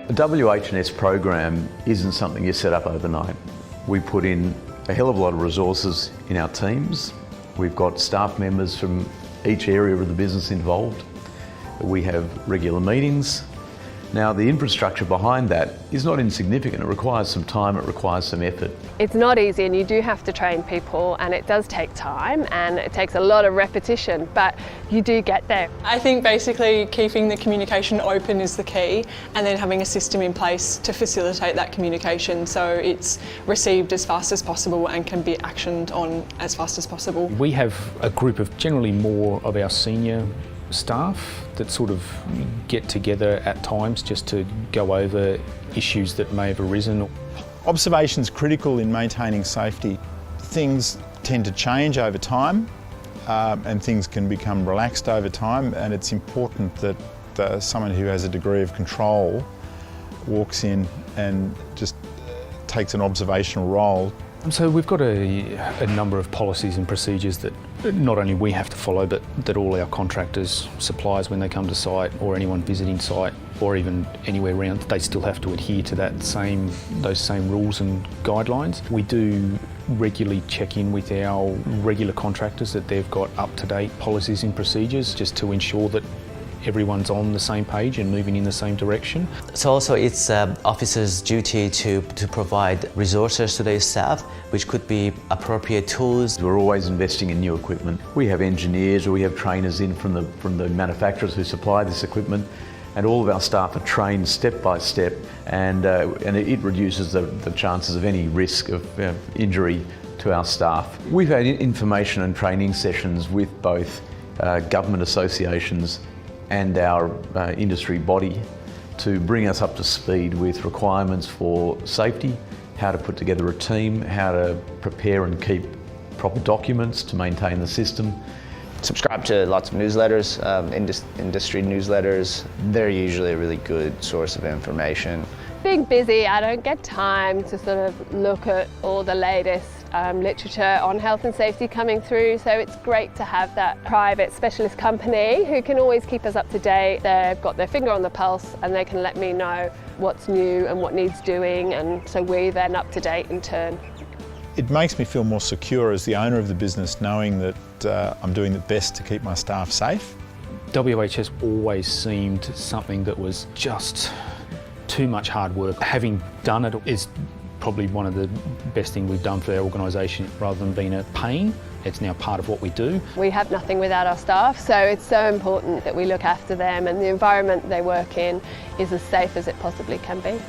The WHS program isn't something you set up overnight. We put in a hell of a lot of resources in our teams. We've got staff members from each area of the business involved. We have regular meetings. Now, the infrastructure behind that is not insignificant. It requires some time, it requires some effort. It's not easy, and you do have to train people, and it does take time and it takes a lot of repetition, but you do get there. I think basically keeping the communication open is the key, and then having a system in place to facilitate that communication so it's received as fast as possible and can be actioned on as fast as possible. We have a group of generally more of our senior staff that sort of get together at times just to go over issues that may have arisen. Observation is critical in maintaining safety. Things tend to change over time and things can become relaxed over time, and it's important that someone who has a degree of control walks in and just takes an observational role. So we've got a number of policies and procedures that not only we have to follow, but that all our contractors, suppliers, when they come to site, or anyone visiting site, or even anywhere around, they still have to adhere to those same rules and guidelines. We do regularly check in with our regular contractors that they've got up-to-date policies and procedures, just to ensure that everyone's on the same page and moving in the same direction. So also it's officers' duty to provide resources to their staff, which could be appropriate tools. We're always investing in new equipment. We have engineers or we have trainers in from the manufacturers who supply this equipment, and all of our staff are trained step by step, and it reduces the chances of any risk of injury to our staff. We've had information and training sessions with both government associations and our industry body to bring us up to speed with requirements for safety, how to put together a team, how to prepare and keep proper documents to maintain the system. Subscribe to lots of newsletters, industry newsletters. They're usually a really good source of information. Being busy, I don't get time to sort of look at all the latest literature on health and safety coming through, so it's great to have that private specialist company who can always keep us up to date. They've got their finger on the pulse and they can let me know what's new and what needs doing, and so we're then up to date in turn. It makes me feel more secure as the owner of the business, knowing that I'm doing the best to keep my staff safe. WHS always seemed something that was just too much hard work. Having done it is probably one of the best things we've done for our organisation. Rather than being a pain, it's now part of what we do. We have nothing without our staff, so it's so important that we look after them, and the environment they work in is as safe as it possibly can be.